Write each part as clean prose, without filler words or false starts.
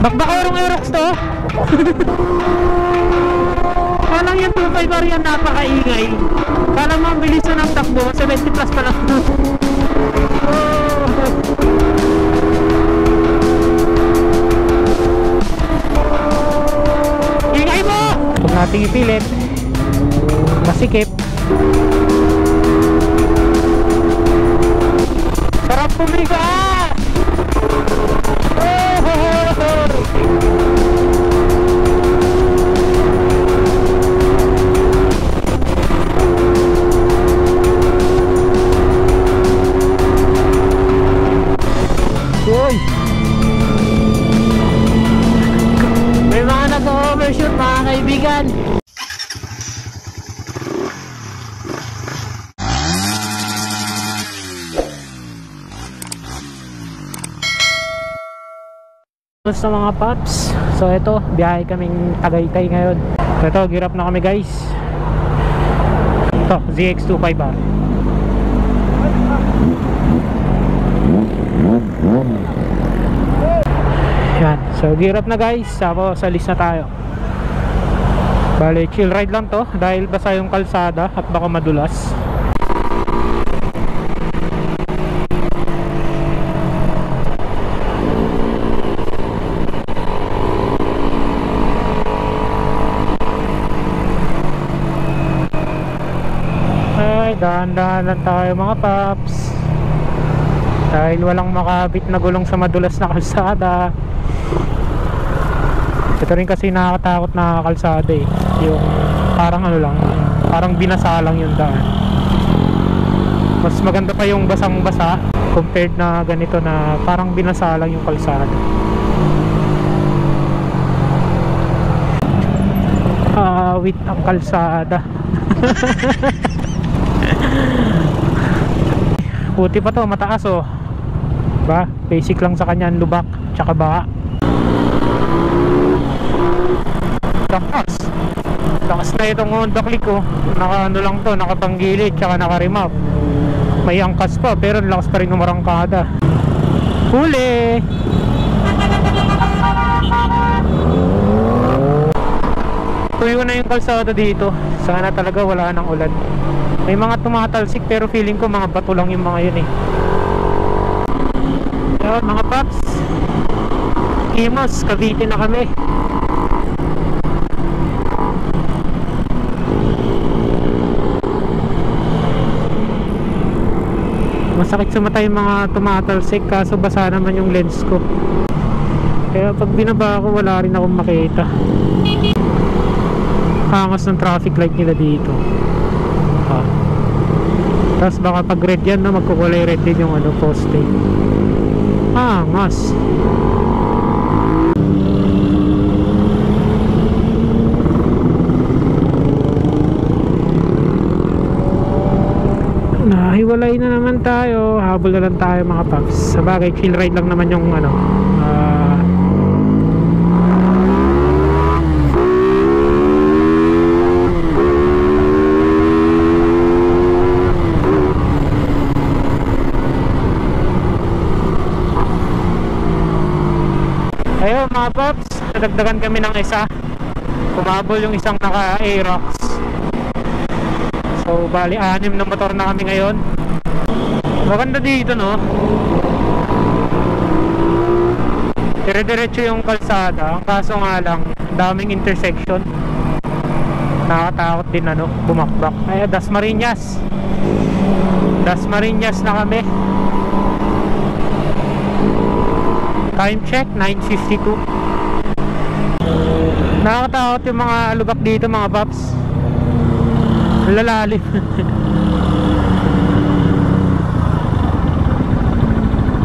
Bakbakorong Aerox to. Parang yung 2.5R yan, napakaingay. Parang mabilis na ng takbo, 70 plus pa lang. Ingay mo! Huwag nating ipilit. Masikip. Sarap pumiga! Uy! May mga nag-overshoot mga kaibigan. Basta mga paps. So ito, biyahe kaming Tagaytay ngayon. So ito, gear up na kami guys. Ito, ZX25R. Yan, so gear up na guys. Tapos alis na tayo. Bale, chill ride lang to dahil basa yung kalsada at baka madulas. Dahan-dahan lang tayo mga paps dahil walang makabit na gulong sa madulas na kalsada. Ito rin kasi nakakatakot na kalsada eh, yung parang ano lang, parang binasa lang yung daan. Mas maganda pa yung basang basa compared na ganito na parang binasa lang yung kalsada. Awit ang kalsada. Puti pa to, mataas oh. Ba, basic lang sa kanya ang lubak tsaka baka. Takas na itong Honda Click oh. Naka ano lang to, nakapanggilid tsaka naka-remap. May angkas pa pero lakas pa rin umarangkada. Huli! Tuyo na yung kalsada dito. Sana talaga wala nang ulan. May mga tumatalsik pero feeling ko mga bato lang yung mga yun eh. Ayun mga paps, Imos, Cavite na kami. Masakit sa mata yung mga tumatalsik kaso basa naman yung lens ko. Kaya pag binaba ako wala rin akong makita. Angas ng traffic light nila dito. Tapos baka pag red yan na magkukulay red din yung ano, poste. Angas. Nahiwalay na naman tayo. Habol na lang tayo mga paps. Sabagay chill ride lang naman yung ano, ayun mga paps, nadagdagan kami ng isa. Kumabol yung isang naka Aerox. So bali 6 na motor na kami ngayon. Maganda dito no, dire-diretso yung kalsada. Ang kaso nga lang daming intersection, nakakatakot din ano, bumakbak. Ay, Dasmariñas na kami. Time check 9:52. Nakakatakot yung mga lubak dito mga paps. Lalalim.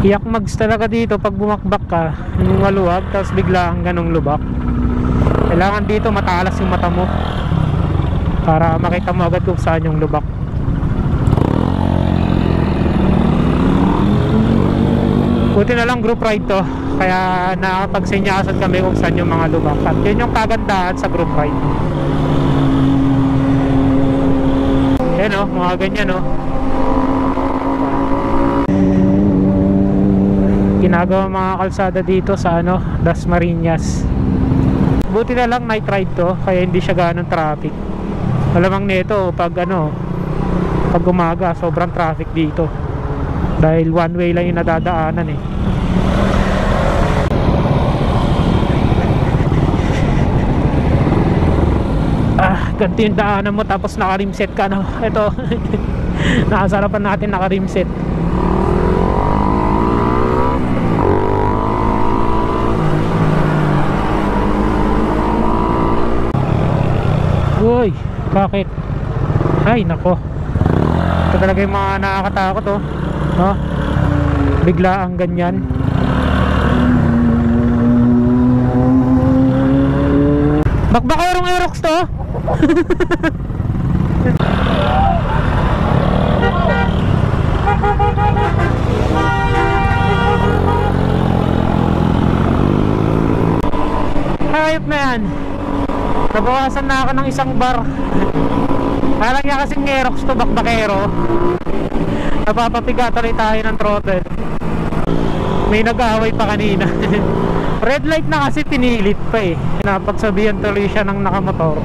Iyak mags talaga dito pag bumakbak ka yung maluwag tapos bigla ang ganong lubak. Kailangan dito matalas yung mata mo para makita mo agad kung saan yung lubak. Buti na lang group ride to, kaya nakakapagsinyasan kami kung saan yung mga lubak. At yun yung kagandahan sa group ride. Yan o, mga ganyan o. ginagawa mga kalsada dito sa ano, Dasmariñas. Buti na lang night ride to, kaya hindi siya ganong traffic. Malamang nito pag ano, pag umaga sobrang traffic dito dahil one way lang yung nadadaanan eh. Ganito yung daanan mo tapos naka-rimset ka, no? Ito nakasarapan natin naka-rimset. Uy, bakit? Ay, nako. Ito talaga yung mga nakakatakot, oh. No? Bigla ang ganyan. Bakbakorong Aerox to? Hayop na yan. Nabawasan na ako ng isang bar. Alam niya kasing Aerox to, bakbakero. Napapapiga tuloy tayo ng throttle. May nag-aaway pa kanina. Red light na kasi pinilit pa eh. Napagsabihan tuloy siya ng nakamotor.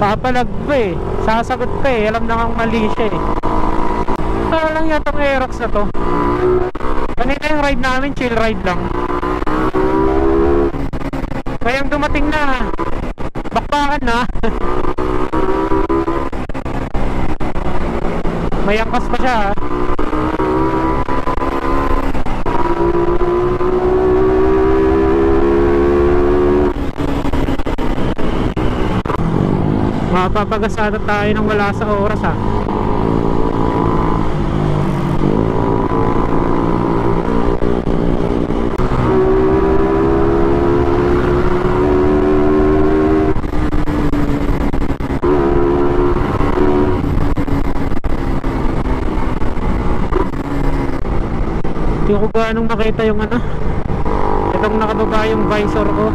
Papalag pa eh. Sasagot pa eh. Alam na kang mali siya eh. Kaya lang yan itong Aerox na to. Kanina yung ride namin, chill ride lang. Kayang dumating na, bakbakan na. May angkas pa siya. Mapapagasada tayo ng wala sa oras ha. Hindi ko gaanong makita yung ano, itong nakababa yung visor ko.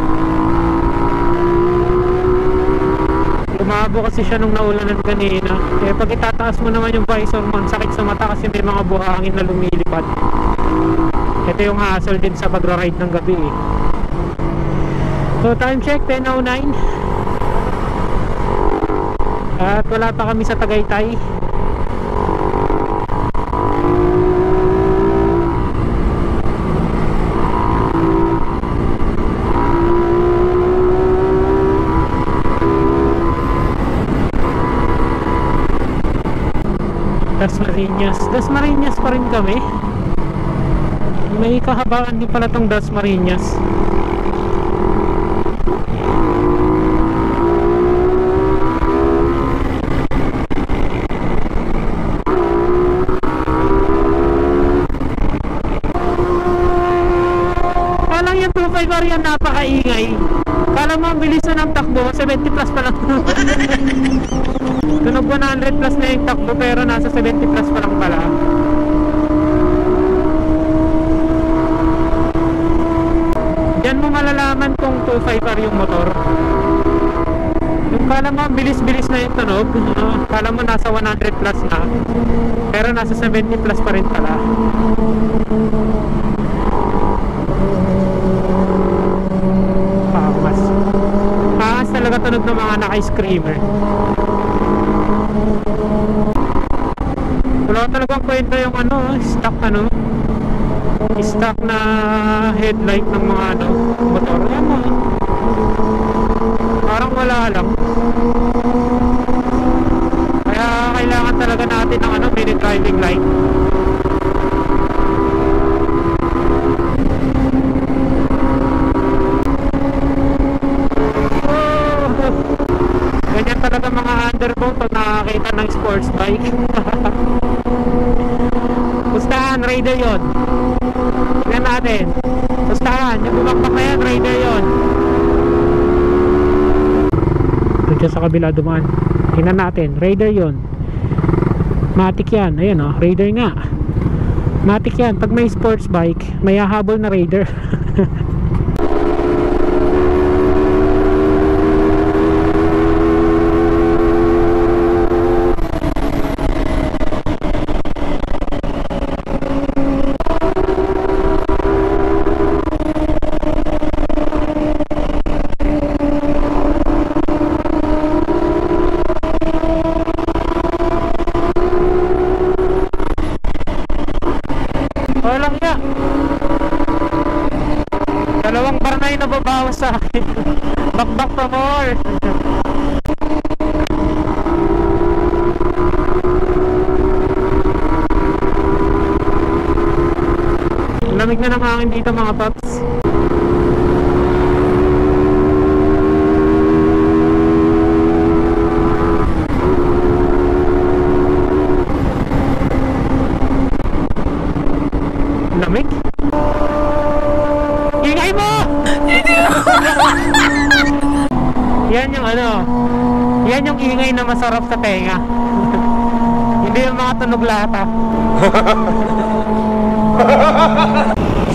Lumabo kasi siya nung naulanan kanina. Kaya pag itataas mo naman yung visor mo, sakit sa mata kasi may mga buhangin na lumilipad. Ito yung hassle din sa pagra-ride ng gabi eh. So time check 10:09. At wala pa kami sa Tagaytay. Dasmariñas pa rin kami. May kahabaan din pala tong Dasmariñas. Kala yung 2.5 yan napakaingay. Kala mo ang bilis na ng takbo, 70 plus pa lang. Tunog 100 plus na yung takbo pero nasa 70 plus pa lang pala. Diyan mo malalaman kung 2.5R yung motor. Yung kala mo bilis-bilis na yung tunog, kala mo nasa 100 plus na pero nasa 70 plus pa rin pala. Pakas talaga tunog ng mga naka-screamer. Wala talagang kwenta yung stock na headlight ng mga motor. Yan mo. Parang wala lang. Kaya kailangan talaga natin ng mini driving light. Ganyan talaga mga underboat pag nakakita ng sports bike. Pustahan, Raider yun. Tignan natin. Pustahan, yung bumakbak na yan, Raider yun. Diyan sa kabila dumaan. Tignan natin, Raider yun. Matic yan, ayun o, Raider nga. Matic yan, pag may sports bike may hahabol na Raider. nga yung nababawas sa akin. Back pa more. Lamig na ng hangin dito mga paps. Lamig? Ingay mo! Yan yung ano, yan yung ingay na masarap sa tenga. Hindi yung mga tunog lata.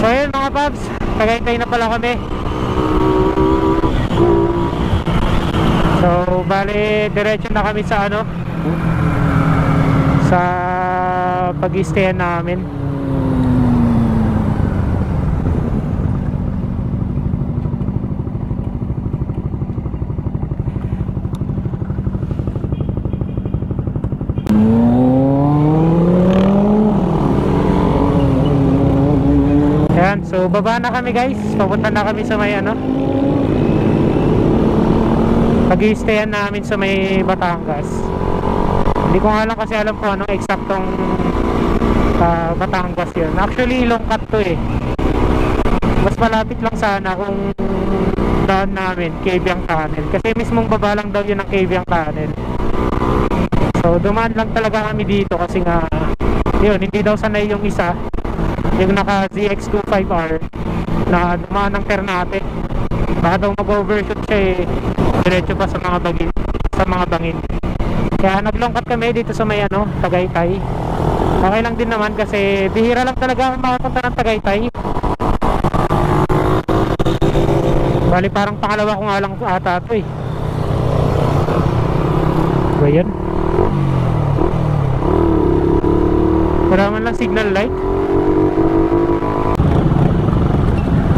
So yun mga paps, Tagaytay na pala kami. So bali diretso na kami sa ano, sa pag-i-stayan namin. So baba na kami guys, papunta na kami sa may ano, pag-i-stayan namin sa may Batangas. Hindi ko nga lang kasi alam kung anong eksaktong Batangas yun. Actually Ilongkat to eh. Mas malapit lang sana kung daan namin Cabiang Tunnel, kasi mismong baba lang daw yun ng Cabiang Tunnel. So dumaan lang talaga kami dito kasi nga yun, hindi daw sanay yung isa, yung naka ZX25R na dumaan ng Ternate. Baka daw mag-overshoot siya eh, diretso pa sa mga bangin. Kaya naglongkat kami dito sa may ano, Tagaytay. Okay lang din naman kasi bihira lang talaga makapunta ng Tagaytay. Bali parang pangalawa ko nga lang ata ito eh. Ba yan? Wala man lang signal light.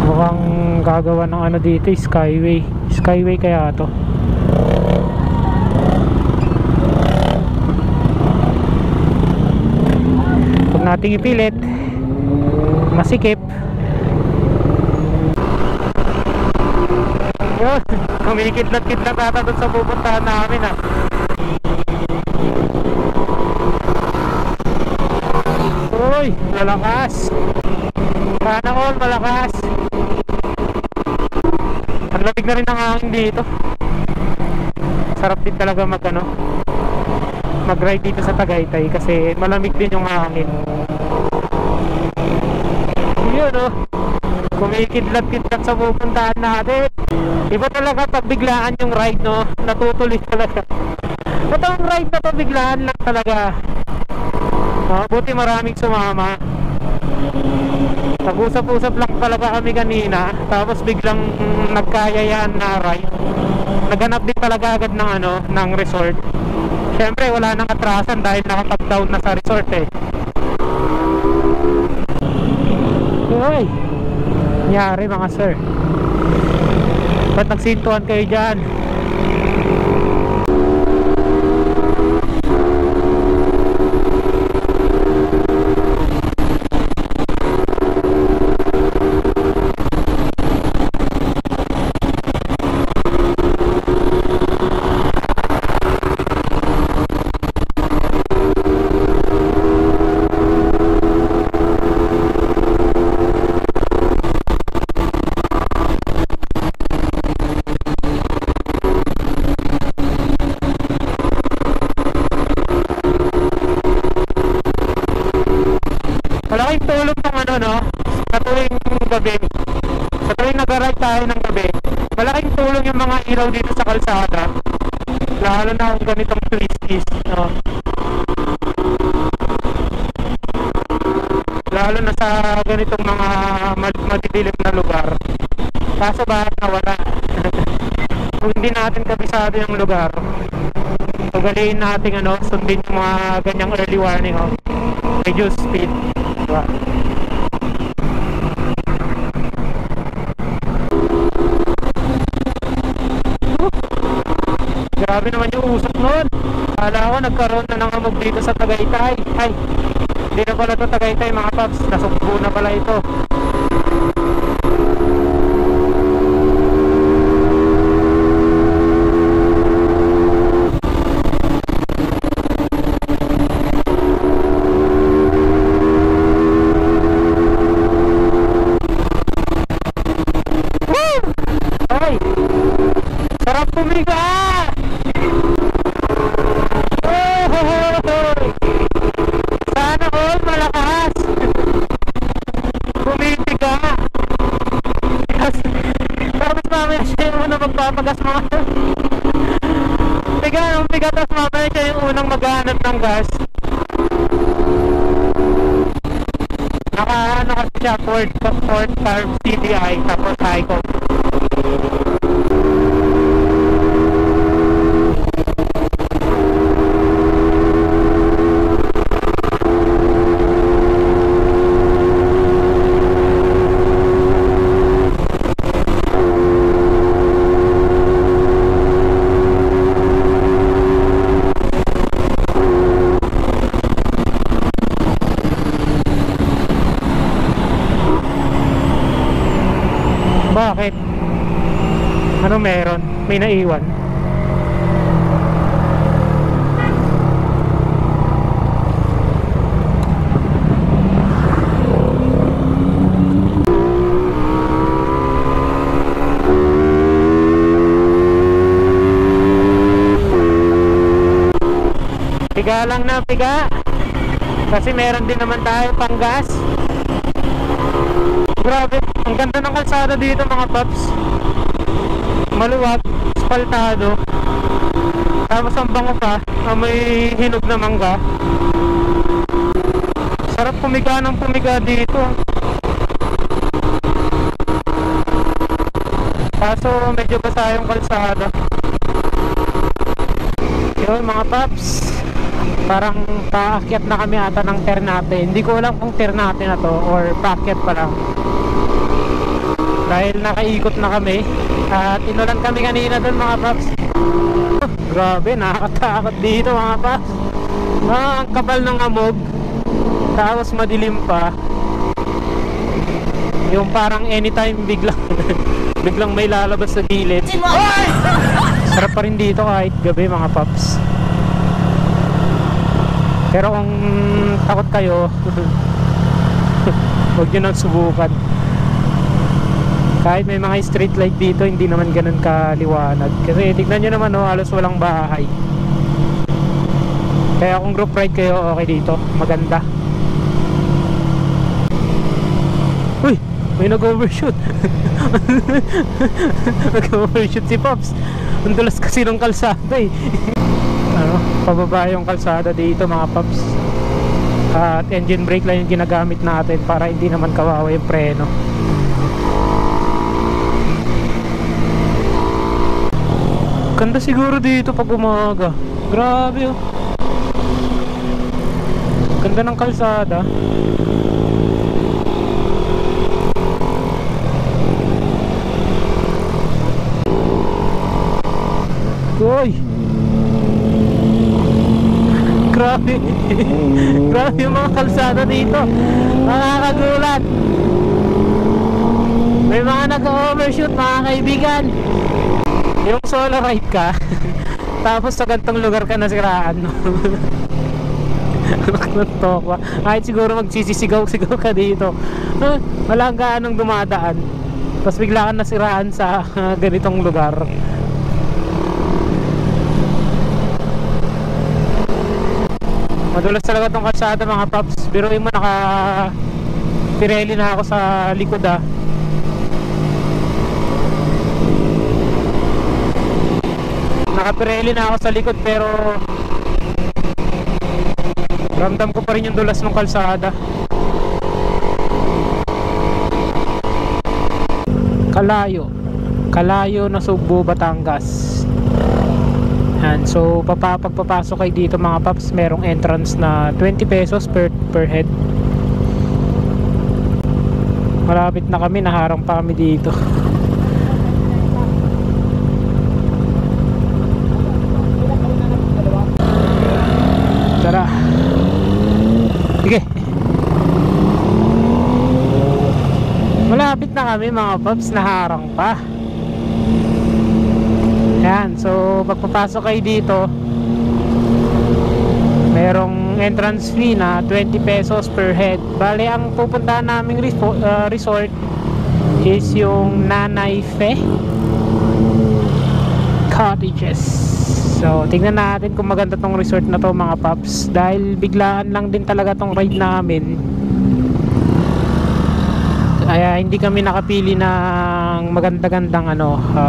Mukhang gagawa ng ano dito, Skyway. Skyway kaya to. Huwag nating ipilit, masikip. Yun, kumikidlat-kidlat ata dun sa pupuntahan namin ah. Uy, malakas. Sana all malakas. Ang lamig na rin ang hangin dito. Sarap din talaga mag-ride dito sa Tagaytay kasi malamig din yung hangin. Yun oh, kumikidlat-kidlat sa pupuntahan natin. Iba talaga pag biglaan yung ride, no? Natutuloy talaga. Itong ride na to biglaan lang talaga. Buti maraming sumama. Nag-usap-usap lang talaga kami kanina, tapos biglang nagkayayaan na ride. Naghanap din talaga agad ng ano, ng resort. Siyempre wala nang atrasan dahil nakapag-down na sa resort eh. Uy, nangyari mga sir? Ba't nagsintuhan kayo dyan? Malaking tulong ng ano, no? Sa tuwing gabi, sa tuwing nag-ride tayo ng gabi, malaking tulong yung mga ilaw dito sa kalsada, lalo na kung ganitong twisties, no? Lalo na sa ganitong mga madidilim na lugar. Kaso bakit nawala? Kung hindi natin kabisado yung lugar, ugaliin natin ano, sundin yung mga ganyang early warning, oh. Reduce speed. Diba? Grabe naman yung usok nun. Kala ko nagkaroon na ng amog dito sa Tagaytay. Ay, hindi na pala ito Tagaytay mga paps, nasugbo na pala ito. gas mga piga ng piga, tapos mamaya siya yung unang maghahanap ng gas. Naka ano kasi siya, Ford Carb CDI, tapos Icon. Bakit? Ano meron? May naiwan? Piga lang na piga. Kasi meron din naman tayo pang gas. Grabe, ang ganda ng kalsada dito mga paps. Maluwag, spaltado. Tapos ang bango pa, may hinog na mangga. Sarap pumiga ng pumiga dito. Kaso medyo basa yung kalsada. Yun mga paps, parang paakyat na kami ata ng Ternate. Hindi ko alam kung Ternate na to or paakyat pa lang. Dahil nakaikot na kami at inulan kami kanina dun mga paps. Grabe, nakakatakot dito mga paps. Ang kapal ng amog, tapos madilim pa. Yung parang anytime biglang biglang may lalabas sa gilid. Sarap pa rin dito kahit gabi mga paps. Pero kung takot kayo, huwag nyo nang subukan. Kahit may mga street light dito, hindi naman ganun kaliwanag. Kasi tignan nyo naman, halos walang bahay. Kaya kung group ride kayo, okay dito, maganda. Uy, may nag-overshoot. Nag-overshoot si Pops. Ang dulas kasi ng kalsada eh. Ano, pababa yung kalsada dito mga Pops. At engine brake lang yung ginagamit natin para hindi naman kawawa yung preno. Ganda siguro dito pag umaga. Grabe oh. Ganda ng kalsada. Uy! Grabe. Grabe yung mga kalsada dito. Nakakagulat. May mga nag-overshoot mga kaibigan. Yung solo ride ka tapos sa gantong lugar ka nasiraan, no? Kahit siguro magsisisigaw-sigaw ka dito, walang gaanong dumadaan, tapos bigla ka nasiraan sa ganitong lugar. Madulas talaga tong kalsada mga paps. Biruin mo, naka Pirelli na ako sa likod ah. Naka-Pirelli na ako sa likod pero ramdam ko pa rin yung dulas ng kalsada. Kalayo na Sugbo, Batangas. And so pagpapasok kayo dito mga paps, merong entrance na 20 pesos per head. Malapit na kami, naharang pa kami dito. Tara. Sige. Malapit na kami mga paps, naharang pa. Yan, so pagpapasok kayo dito, merong entrance fee na 20 pesos per head. Bale, ang pupuntahan naming resort is yung Nanay Fe Cottages. So, tingnan natin kung maganda tong resort na to mga paps. Dahil biglaan lang din talaga tong ride namin. Kaya hindi kami nakapili na ng maganda-gandang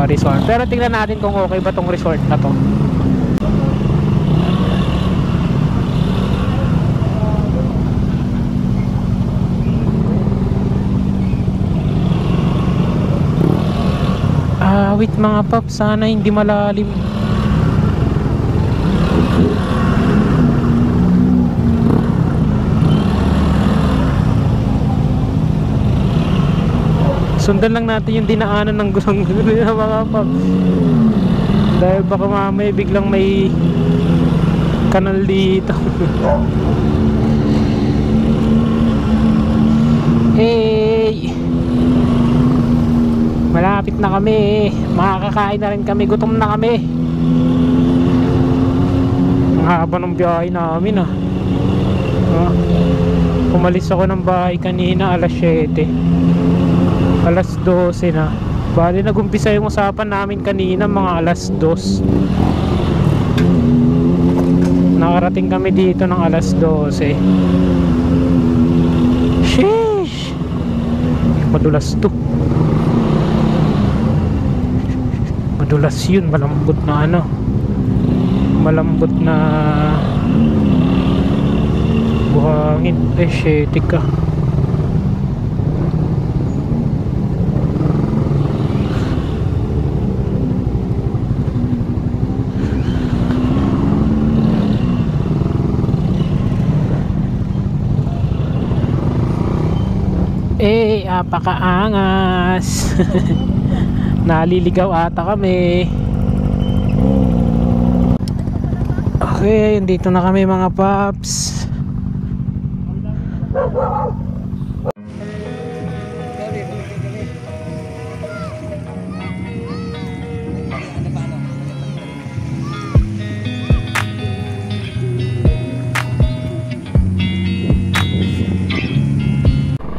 resort. Pero tingnan natin kung okay ba tong resort na to. Wait mga paps, sana hindi malalim. Sundan lang natin yung dinaanan ng gulong-gulo na mga paps. Dahil baka mamaya biglang may kanal dito. Hey! Malapit na kami. Makakakain na rin kami. Gutom na kami. Ang haba ng biyahe namin Umalis ako ng bahay kanina alas 7. Alas 12 na. Bali nag-umpisa yung usapan namin kanina mga alas 2. Nakarating kami dito ng alas 12. Sheesh! Madulas to. Madulas yun. Malambot na malambot na buhangin. Shit ka. Apakaangas. Naliligaw ata kami. Okay, dito na kami mga paps.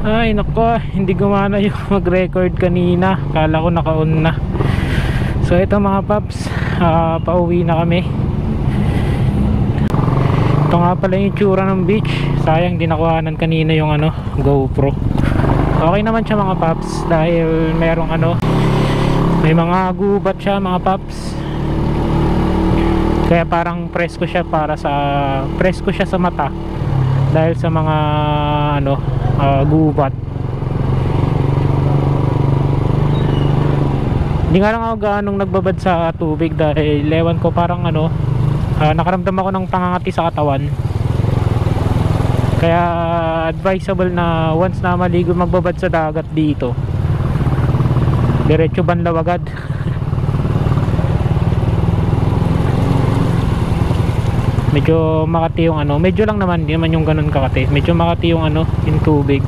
Ay nako, hindi gumana yung mag-record kanina. Kala ko naka-on na. So ito mga paps, pauwi na kami. Ito nga pala yung tsura ng beach. Sayang di nakuhanan kanina yung GoPro. Okay naman siya mga paps, dahil merong may mga gubat siya mga paps. Kaya parang presko siya sa mata dahil sa mga gubat. Hindi nga lang ako gaanong nagbabad sa tubig dahil ewan ko, parang nakaramdam ako ng pangangati sa katawan. Kaya advisable na once na maligo magbabad sa dagat dito, diretso banlaw agad. Medyo makati yung medyo lang naman, hindi naman yung ganun kakati. Medyo makati yung yung tubig.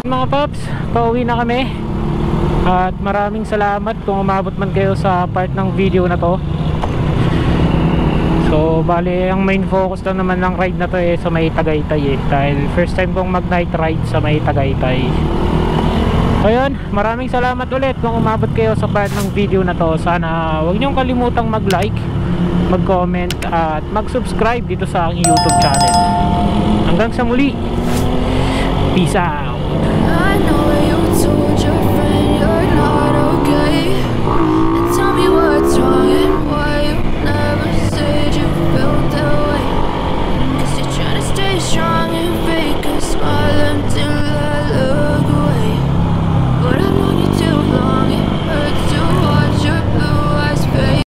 Mga paps, pauwi na kami. At maraming salamat kung umabot man kayo sa part ng video na to. So bali ang main focus lang naman ng ride na to sa may Tagaytay dahil first time kong mag night ride sa may Tagaytay. Ayun, maraming salamat ulit kung umabot kayo sa part ng video na to. Sana huwag niyong kalimutang mag-like, mag-comment at mag-subscribe dito sa aking YouTube channel. Hanggang sa muli. Peace out. I know you told your